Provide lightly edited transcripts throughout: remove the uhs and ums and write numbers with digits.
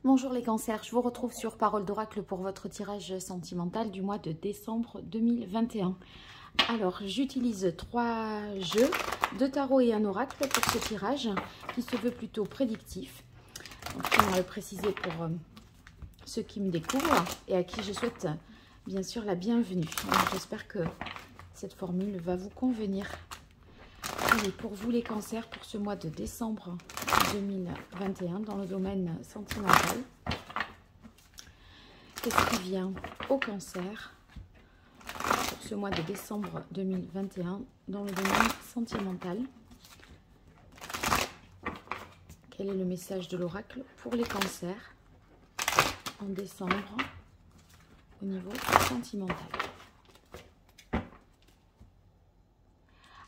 Bonjour les cancers, je vous retrouve sur Parole d'Oracle pour votre tirage sentimental du mois de décembre 2021. Alors, j'utilise 3 jeux, 2 tarots et un oracle pour ce tirage qui se veut plutôt prédictif. Donc, je tiens à le préciser pour ceux qui me découvrent et à qui je souhaite bien sûr la bienvenue. J'espère que cette formule va vous convenir. Allez, pour vous les cancers, pour ce mois de décembre 2021 dans le domaine sentimental, qu'est-ce qui vient au cancer pour ce mois de décembre 2021 dans le domaine sentimental? Quel est le message de l'oracle pour les cancers en décembre au niveau sentimental?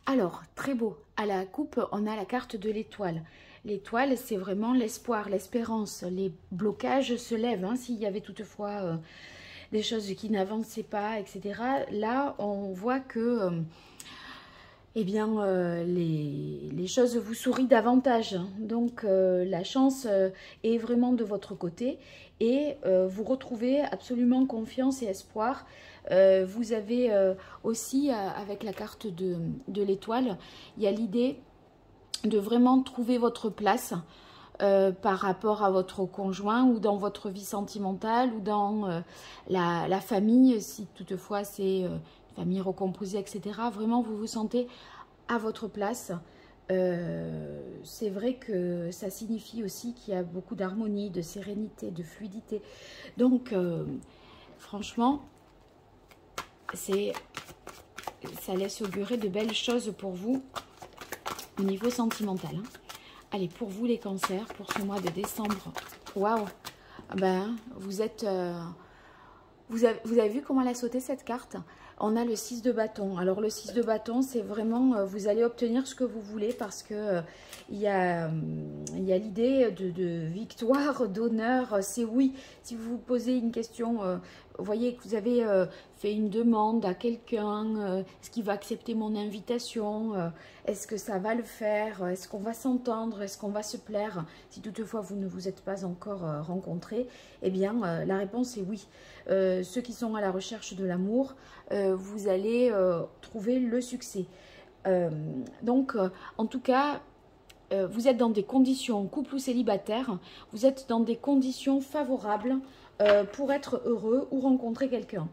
Alors, très beau. À la coupe, on a la carte de l'étoile. L'étoile, c'est vraiment l'espoir, l'espérance. Les blocages se lèvent. Hein, s'il y avait toutefois des choses qui n'avançaient pas, etc. Là, on voit que les choses vous sourient davantage. Donc, la chance est vraiment de votre côté. Et vous retrouvez absolument confiance et espoir. Vous avez aussi, avec la carte de l'étoile, il y a l'idée de vraiment trouver votre place par rapport à votre conjoint ou dans votre vie sentimentale ou dans la famille, si toutefois c'est une famille recomposée, etc. Vraiment, vous vous sentez à votre place. C'est vrai que ça signifie aussi qu'il y a beaucoup d'harmonie, de sérénité, de fluidité. Donc, franchement, ça laisse augurer de belles choses pour vous au niveau sentimental. Hein. Allez, pour vous les cancers, pour ce mois de décembre, waouh, ben, vous êtes... vous avez vu comment elle a sauté cette carte? On a le 6 de bâton. Alors le 6 de bâton, c'est vraiment, vous allez obtenir ce que vous voulez parce que il y a l'idée de victoire, d'honneur. C'est oui. Si vous vous posez une question, vous voyez que vous avez fait une demande à quelqu'un, est-ce qu'il va accepter mon invitation? Est-ce que ça va le faire? Est-ce qu'on va s'entendre? Est-ce qu'on va se plaire? Si toutefois vous ne vous êtes pas encore rencontrés, eh bien la réponse est oui. Ceux qui sont à la recherche de l'amour, vous allez trouver le succès. Donc, en tout cas, vous êtes dans des conditions, couple ou célibataire, vous êtes dans des conditions favorables pour être heureux ou rencontrer quelqu'un.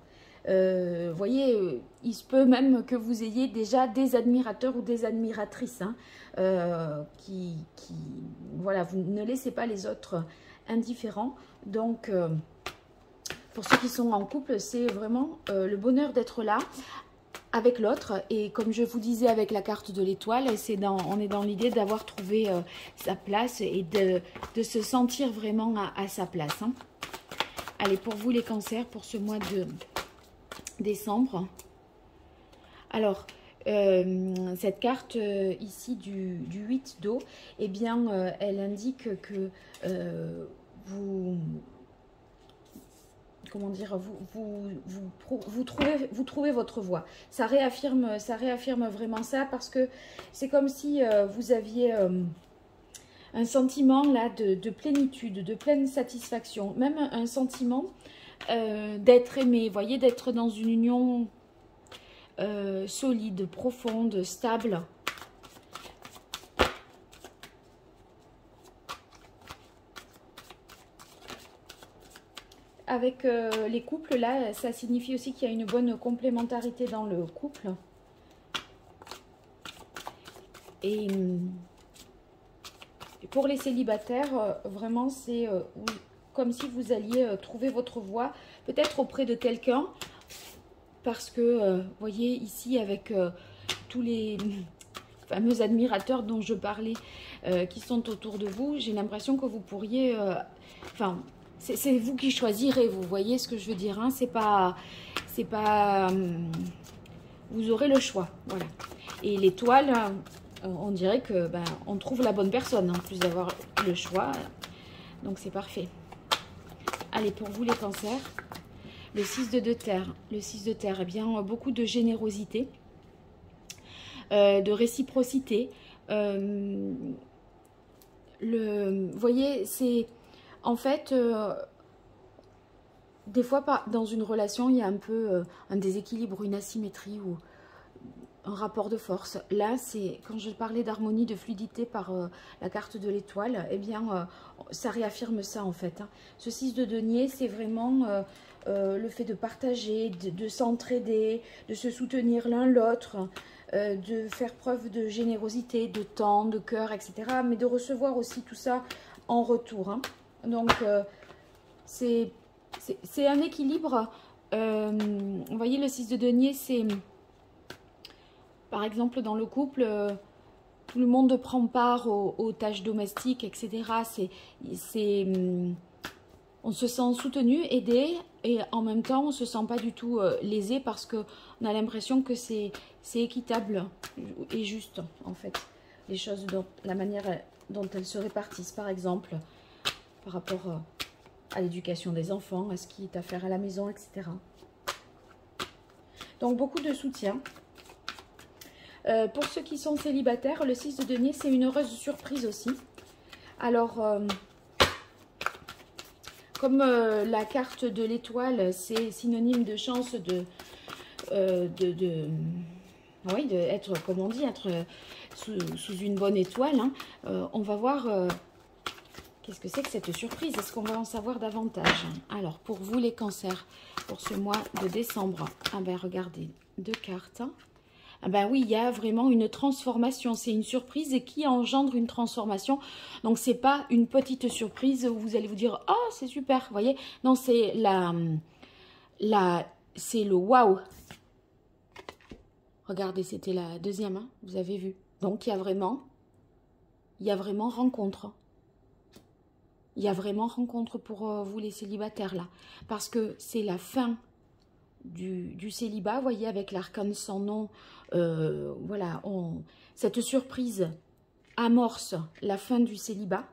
Vous voyez, il se peut même que vous ayez déjà des admirateurs ou des admiratrices hein, voilà, vous ne laissez pas les autres indifférents. Donc, pour ceux qui sont en couple, c'est vraiment le bonheur d'être là avec l'autre. Et comme je vous disais avec la carte de l'étoile, on est dans l'idée d'avoir trouvé sa place et de se sentir vraiment à sa place. Hein. Allez, pour vous les cancers, pour ce mois de décembre. Alors, cette carte ici du 8 d'eau, eh bien, elle indique que comment dire, vous trouvez votre voie. Ça réaffirme vraiment ça parce que c'est comme si vous aviez un sentiment là de plénitude, de pleine satisfaction, même un sentiment d'être aimé, vous voyez, d'être dans une union solide, profonde, stable. Avec les couples, là, ça signifie aussi qu'il y a une bonne complémentarité dans le couple. Et pour les célibataires, vraiment, c'est comme si vous alliez trouver votre voie, peut-être auprès de quelqu'un, parce que, vous voyez, ici, avec tous les fameux admirateurs dont je parlais, qui sont autour de vous, j'ai l'impression que vous pourriez... c'est vous qui choisirez, vous voyez ce que je veux dire, hein, c'est pas, vous aurez le choix, voilà. Et l'étoile, on dirait que on trouve la bonne personne, en plus d'avoir le choix, donc c'est parfait. Allez, pour vous les cancers, le 6 de terre, eh bien, beaucoup de générosité, de réciprocité, vous voyez, c'est En fait, des fois, dans une relation, il y a un peu un déséquilibre, une asymétrie ou un rapport de force. Là, c'est quand je parlais d'harmonie, de fluidité par la carte de l'étoile, eh bien, ça réaffirme ça en fait. Hein. Ce 6 de denier, c'est vraiment le fait de partager, de s'entraider, de se soutenir l'un l'autre, de faire preuve de générosité, de temps, de cœur, etc. Mais de recevoir aussi tout ça en retour. Hein. Donc, c'est un équilibre. Vous voyez, le 6 de denier, c'est... Par exemple, dans le couple, tout le monde prend part aux tâches domestiques, etc. On se sent soutenu, aidé, et en même temps, on ne se sent pas du tout lésé parce qu'on a l'impression que c'est équitable et juste, en fait. Les choses, la manière dont elles se répartissent, par exemple, par rapport à l'éducation des enfants, à ce qui est à faire à la maison, etc. Donc, beaucoup de soutien. Pour ceux qui sont célibataires, le 6 de denier, c'est une heureuse surprise aussi. Alors, comme la carte de l'étoile, c'est synonyme de chance oui, être, comme on dit, être sous une bonne étoile, hein, on va voir qu'est-ce que c'est que cette surprise. Est-ce qu'on va en savoir davantage? Alors, pour vous les cancers, pour ce mois de décembre, ah ben regardez, 2 cartes. Ah ben oui, il y a vraiment une transformation. C'est une surprise et qui engendre une transformation. Donc, c'est pas une petite surprise où vous allez vous dire « Oh, c'est super !» Vous voyez? Non, c'est c'est le « waouh !» Regardez, c'était la deuxième, hein, vous avez vu. Donc, il y a vraiment rencontre. Il y a vraiment rencontre pour vous les célibataires, là. Parce que c'est la fin du célibat, vous voyez, avec l'arcane sans nom, voilà, cette surprise amorce la fin du célibat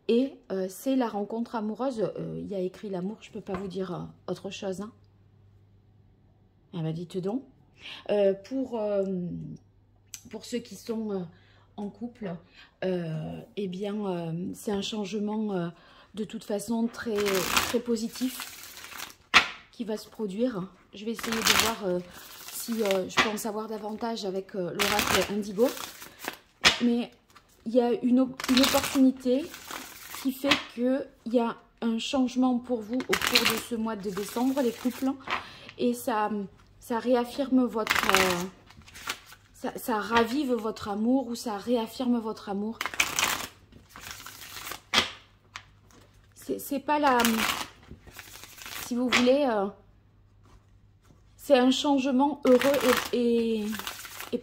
et c'est la rencontre amoureuse. Il y a écrit l'amour, je ne peux pas vous dire autre chose. Hein. Ah ben dites donc. Pour ceux qui sont en couple, eh bien, c'est un changement de toute façon très, très positif qui va se produire. Je vais essayer de voir si je peux en savoir davantage avec l'oracle Indigo. Mais il y a une opportunité qui fait qu'il y a un changement pour vous au cours de ce mois de décembre, les couples. Et ça réaffirme votre... ça ravive votre amour ou ça réaffirme votre amour. C'est pas la... Si vous voulez... c'est un changement heureux et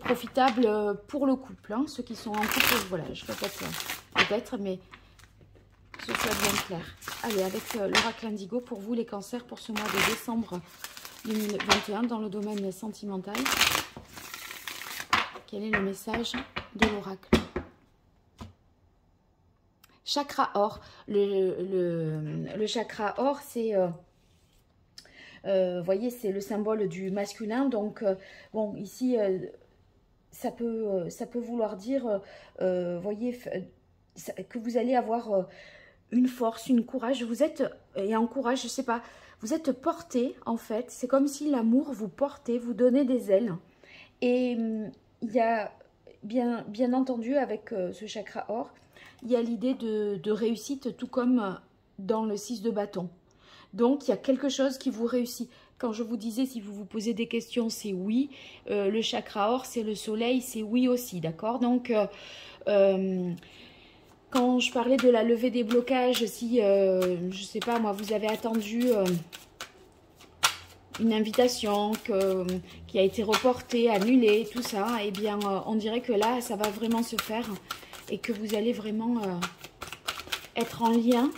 profitable pour le couple. Hein. Ceux qui sont en couple, voilà, je répète peut-être, mais que ce soit bien clair. Allez, avec l'oracle Indigo, pour vous les cancers, pour ce mois de décembre 2021, dans le domaine sentimental. Quel est le message de l'oracle? Chakra or. Le chakra or, c'est... voyez, c'est le symbole du masculin. Donc, bon, ici, ça peut vouloir dire, voyez, que vous allez avoir une force, une courage. Vous êtes, et un courage, je sais pas, vous êtes porté, en fait. C'est comme si l'amour vous portait, vous donnait des ailes. Et il y a, bien entendu, avec ce chakra or, il y a l'idée de réussite, tout comme dans le 6 de bâton. Donc, il y a quelque chose qui vous réussit. Quand je vous disais, si vous vous posez des questions, c'est oui. Le chakra or, c'est le soleil, c'est oui aussi, d'accord? Donc, quand je parlais de la levée des blocages, si, je ne sais pas, moi, vous avez attendu une invitation qui a été reportée, annulée, tout ça, eh bien, on dirait que là, ça va vraiment se faire et que vous allez vraiment être en lien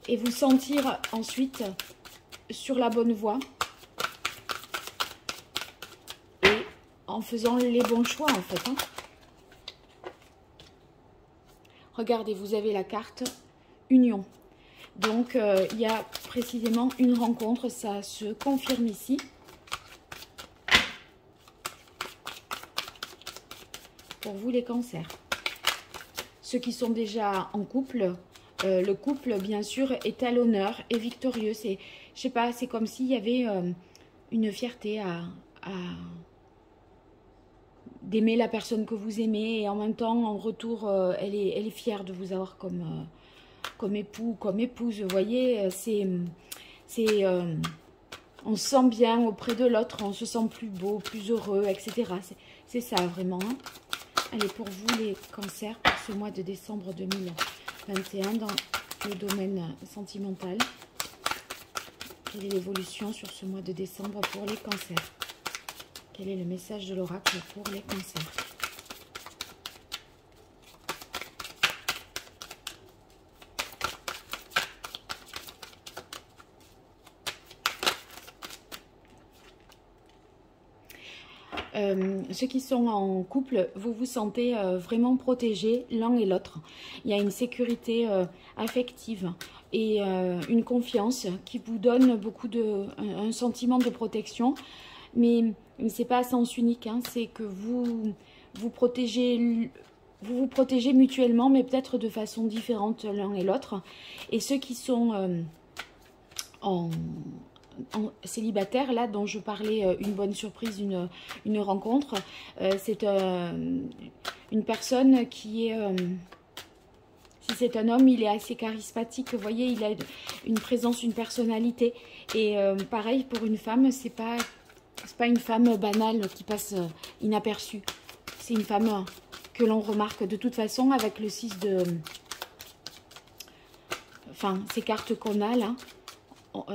et vous sentir ensuite sur la bonne voie et en faisant les bons choix en fait. Hein. Regardez, vous avez la carte Union. Donc, il y a précisément une rencontre, ça se confirme ici. Pour vous les cancers. Ceux qui sont déjà en couple, le couple, bien sûr, est à l'honneur, est victorieux. C'est, je sais pas, c'est comme s'il y avait une fierté à d'aimer la personne que vous aimez et en même temps, en retour, elle est fière de vous avoir comme époux, comme épouse. Vous voyez, on se sent bien auprès de l'autre, on se sent plus beau, plus heureux, etc. C'est ça vraiment. Hein. Allez, pour vous les cancers, pour ce mois de décembre 2021, dans le domaine sentimental, quelle est l'évolution sur ce mois de décembre pour les cancers? Quel est le message de l'oracle pour les cancers? Ceux qui sont en couple, vous vous sentez vraiment protégés l'un et l'autre. Il y a une sécurité affective et une confiance qui vous donne un sentiment de protection. Mais c'est pas à sens unique, hein, c'est que vous protégez mutuellement, mais peut-être de façon différente l'un et l'autre. Et ceux qui sont en célibataire, là dont je parlais, une bonne surprise, une rencontre, c'est une personne qui est, si c'est un homme, il est assez charismatique, vous voyez, il a une présence, une personnalité, et pareil pour une femme, c'est pas une femme banale qui passe inaperçue, c'est une femme que l'on remarque de toute façon avec le 6 de, enfin ces cartes qu'on a là,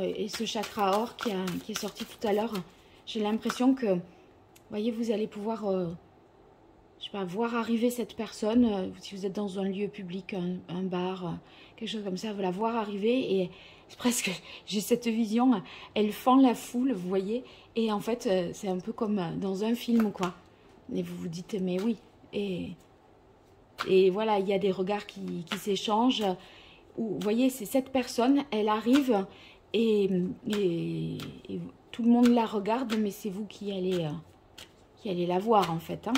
et ce chakra or qui est sorti tout à l'heure. J'ai l'impression que, vous voyez, vous allez pouvoir, je sais pas, voir arriver cette personne, si vous êtes dans un lieu public, un bar, quelque chose comme ça, vous la voir arriver et presque, j'ai cette vision, elle fend la foule, vous voyez, et en fait, c'est un peu comme dans un film, quoi. Et vous vous dites, mais oui, et voilà, il y a des regards qui s'échangent, vous voyez, c'est cette personne, elle arrive, et tout le monde la regarde, mais c'est vous qui allez la voir en fait. Hein.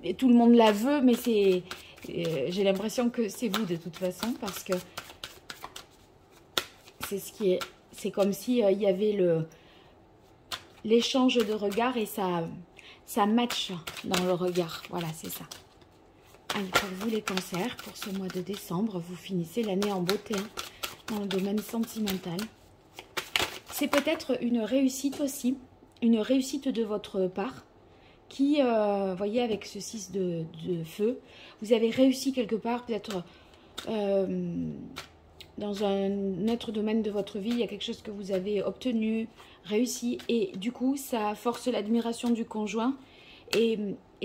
Et tout le monde la veut, mais j'ai l'impression que c'est vous de toute façon, parce que c'est comme si il y avait l'échange de regards et ça match dans le regard. Voilà, c'est ça. Allez, pour vous les cancers, pour ce mois de décembre, vous finissez l'année en beauté. Hein. Dans le domaine sentimental. C'est peut-être une réussite aussi, une réussite de votre part, qui, voyez, avec ce 6 de feu, vous avez réussi quelque part, peut-être dans un autre domaine de votre vie, il y a quelque chose que vous avez obtenu, réussi, et du coup, ça force l'admiration du conjoint, et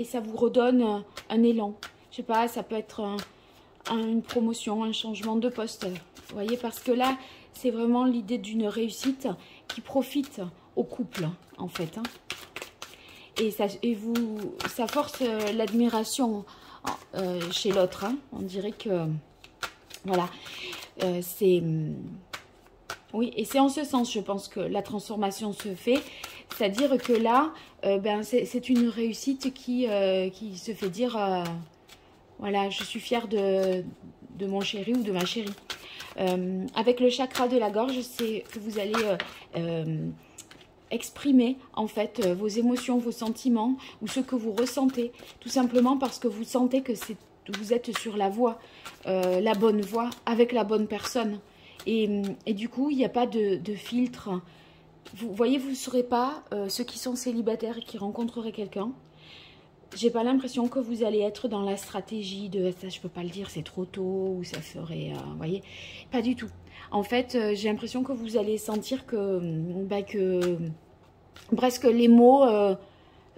ça vous redonne un élan. Je sais pas, ça peut être une promotion, un changement de poste. Vous voyez, parce que là, c'est vraiment l'idée d'une réussite qui profite au couple, en fait. Hein. Et ça force l'admiration chez l'autre. Hein. On dirait que, voilà, c'est... Oui, et c'est en ce sens, je pense, que la transformation se fait. C'est-à-dire que là, c'est une réussite qui se fait dire... voilà, je suis fière de mon chéri ou de ma chérie. Avec le chakra de la gorge, c'est que vous allez exprimer en fait vos émotions, vos sentiments ou ce que vous ressentez. Tout simplement parce que vous sentez que vous êtes sur la voie, la bonne voie, avec la bonne personne. Et du coup, il n'y a pas de filtre. Vous voyez, vous ne serez pas ceux qui sont célibataires et qui rencontreraient quelqu'un. J'ai pas l'impression que vous allez être dans la stratégie de ça, je peux pas le dire, c'est trop tôt, ou ça ferait, vous voyez, pas du tout. En fait, j'ai l'impression que vous allez sentir que presque les mots,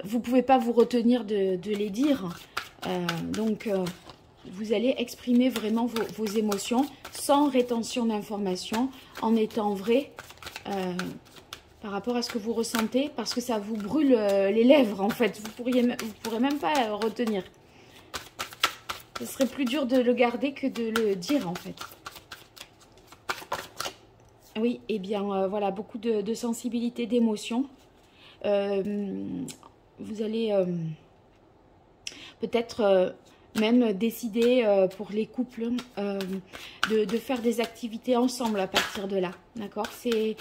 vous pouvez pas vous retenir de les dire. Donc, vous allez exprimer vraiment vos émotions sans rétention d'informations, en étant vrai. Par rapport à ce que vous ressentez, parce que ça vous brûle les lèvres, en fait. Vous pourrez même pas retenir. Ce serait plus dur de le garder que de le dire, en fait. Oui, et bien, voilà, beaucoup de sensibilité, d'émotion. Vous allez peut-être même décider pour les couples de faire des activités ensemble à partir de là. D'accord? C'est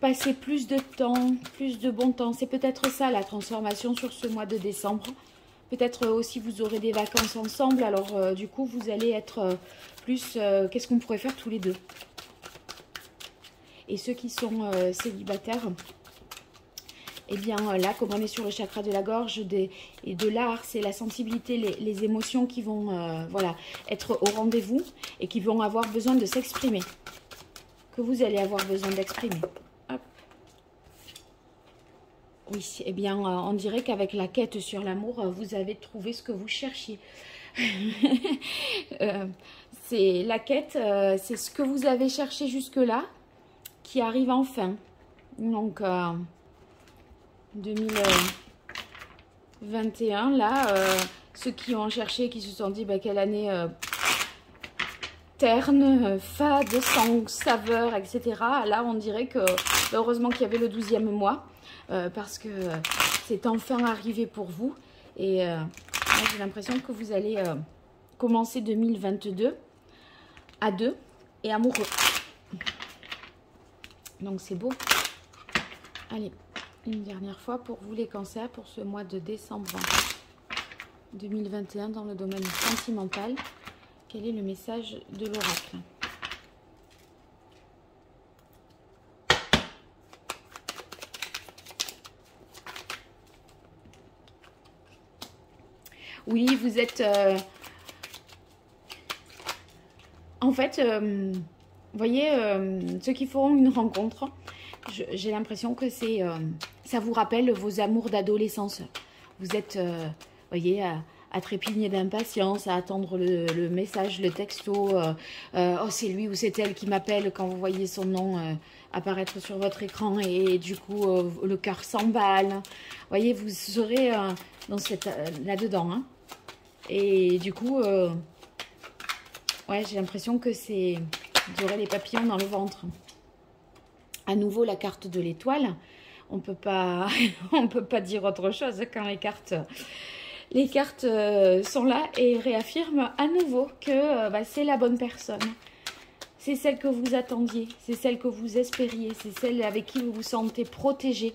passer plus de temps, plus de bon temps. C'est peut-être ça la transformation sur ce mois de décembre. Peut-être aussi vous aurez des vacances ensemble. Alors du coup vous allez être plus... Qu'est-ce qu'on pourrait faire tous les deux? Et ceux qui sont célibataires... Et bien là, comme on est sur le chakra de la gorge et de l'art, c'est la sensibilité, les émotions qui vont voilà, être au rendez-vous et qui vont avoir besoin de s'exprimer. Que vous allez avoir besoin d'exprimer. Oui, eh bien, on dirait qu'avec la quête sur l'amour, vous avez trouvé ce que vous cherchiez. C'est la quête, c'est ce que vous avez cherché jusque-là qui arrive enfin. Donc... 2021, là, ceux qui ont cherché, qui se sont dit bah, quelle année terne, fade, sans saveur, etc. Là, on dirait que heureusement qu'il y avait le 12e mois, parce que c'est enfin arrivé pour vous. Et j'ai l'impression que vous allez commencer 2022 à deux et amoureux. Donc, c'est beau. Allez. Une dernière fois pour vous les cancers, pour ce mois de décembre 2021 dans le domaine sentimental. Quel est le message de l'oracle? Oui, vous êtes... en fait, vous voyez, ceux qui feront une rencontre... J'ai l'impression que c'est, ça vous rappelle vos amours d'adolescence. Vous êtes, voyez, à trépigner d'impatience, à attendre le message, le texto. Oh, c'est lui ou c'est elle qui m'appelle quand vous voyez son nom apparaître sur votre écran et du coup, le cœur s'emballe. Vous voyez, vous serez dans cette là-dedans. Hein. Et du coup, ouais, j'ai l'impression que c'est... Vous aurez les papillons dans le ventre. À nouveau, la carte de l'étoile. On peut pas dire autre chose quand les cartes sont là et réaffirment à nouveau que bah, c'est la bonne personne. C'est celle que vous attendiez, c'est celle que vous espériez, c'est celle avec qui vous vous sentez protégé,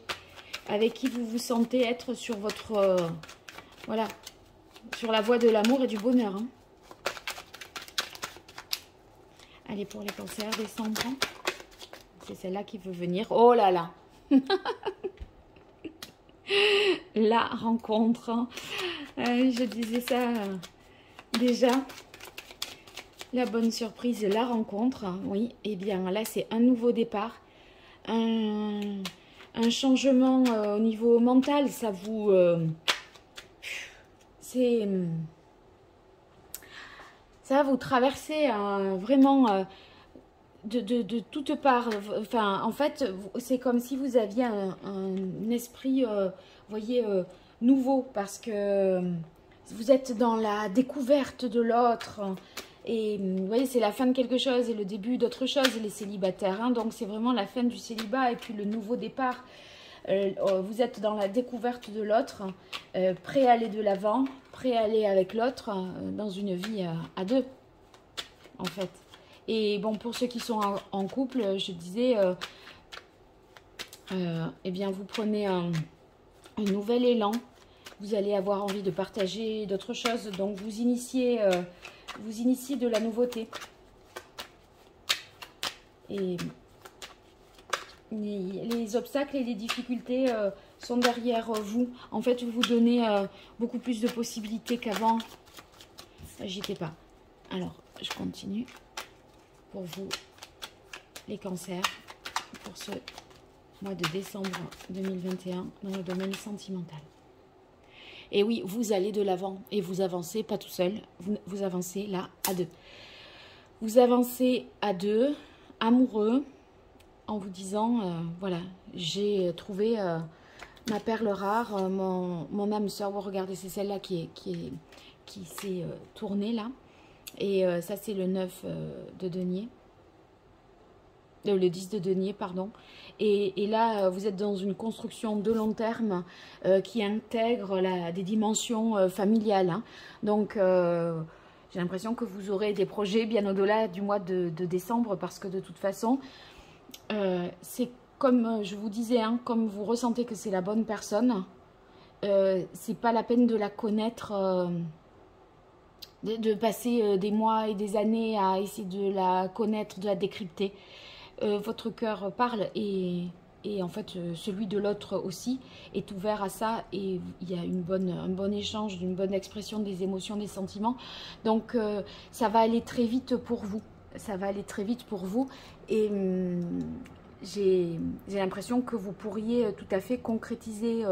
avec qui vous vous sentez être sur votre... voilà, sur la voie de l'amour et du bonheur. Hein. Allez, pour les cancers, décembre. C'est celle-là qui veut venir. Oh là là. La rencontre. Je disais ça déjà. La bonne surprise, la rencontre. Oui, et bien là, c'est un nouveau départ. Un changement au niveau mental. Ça vous... c'est... ça va vous traverser vraiment... de toutes parts. Enfin, en fait, c'est comme si vous aviez un esprit, vous voyez, nouveau, parce que vous êtes dans la découverte de l'autre. Et vous voyez, c'est la fin de quelque chose et le début d'autre chose, les célibataires. Hein, donc, c'est vraiment la fin du célibat et puis le nouveau départ. Vous êtes dans la découverte de l'autre, prêt à aller de l'avant, prêt à aller avec l'autre dans une vie à deux, en fait. Et bon, pour ceux qui sont en couple, je disais, eh bien, vous prenez un nouvel élan. Vous allez avoir envie de partager d'autres choses. Donc, vous initiez de la nouveauté. Et les obstacles et les difficultés sont derrière vous. En fait, vous vous donnez beaucoup plus de possibilités qu'avant. N'agitez pas. Alors, je continue. Pour vous, les cancers, pour ce mois de décembre 2021 dans le domaine sentimental. Et oui, vous allez de l'avant et vous avancez, pas tout seul, vous avancez là à deux. Vous avancez à deux, amoureux, en vous disant, voilà, j'ai trouvé ma perle rare, mon âme sœur. Vous regardez, c'est celle-là qui s'est tournée là. Et ça, c'est le 9 de denier. le 10 de denier, pardon. Et là, vous êtes dans une construction de long terme qui intègre des dimensions familiales. Hein. Donc, j'ai l'impression que vous aurez des projets bien au-delà du mois de décembre parce que de toute façon, c'est comme je vous disais, hein, comme vous ressentez que c'est la bonne personne, c'est pas la peine de la connaître, de passer des mois et des années à essayer de la connaître, de la décrypter. Votre cœur parle et en fait celui de l'autre aussi est ouvert à ça et il y a un bon échange, une bonne expression des émotions, des sentiments. Donc ça va aller très vite pour vous. Ça va aller très vite pour vous et j'ai l'impression que vous pourriez tout à fait concrétiser,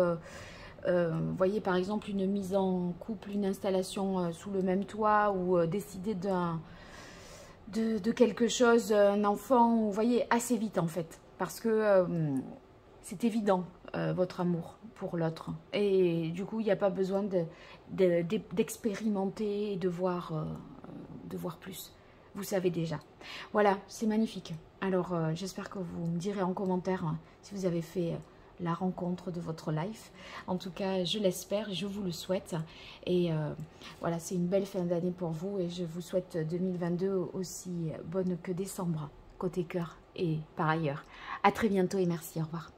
vous voyez par exemple une mise en couple, une installation sous le même toit ou décider de quelque chose, un enfant, vous voyez, assez vite en fait. Parce que c'est évident, votre amour pour l'autre. Et du coup, il n'y a pas besoin d'expérimenter et de voir plus. Vous savez déjà. Voilà, c'est magnifique. Alors, j'espère que vous me direz en commentaire si vous avez fait la rencontre de votre life. En tout cas, je l'espère, je vous le souhaite. Et voilà, c'est une belle fin d'année pour vous. Et je vous souhaite 2022 aussi bonne que décembre, côté cœur et par ailleurs. À très bientôt et merci, au revoir.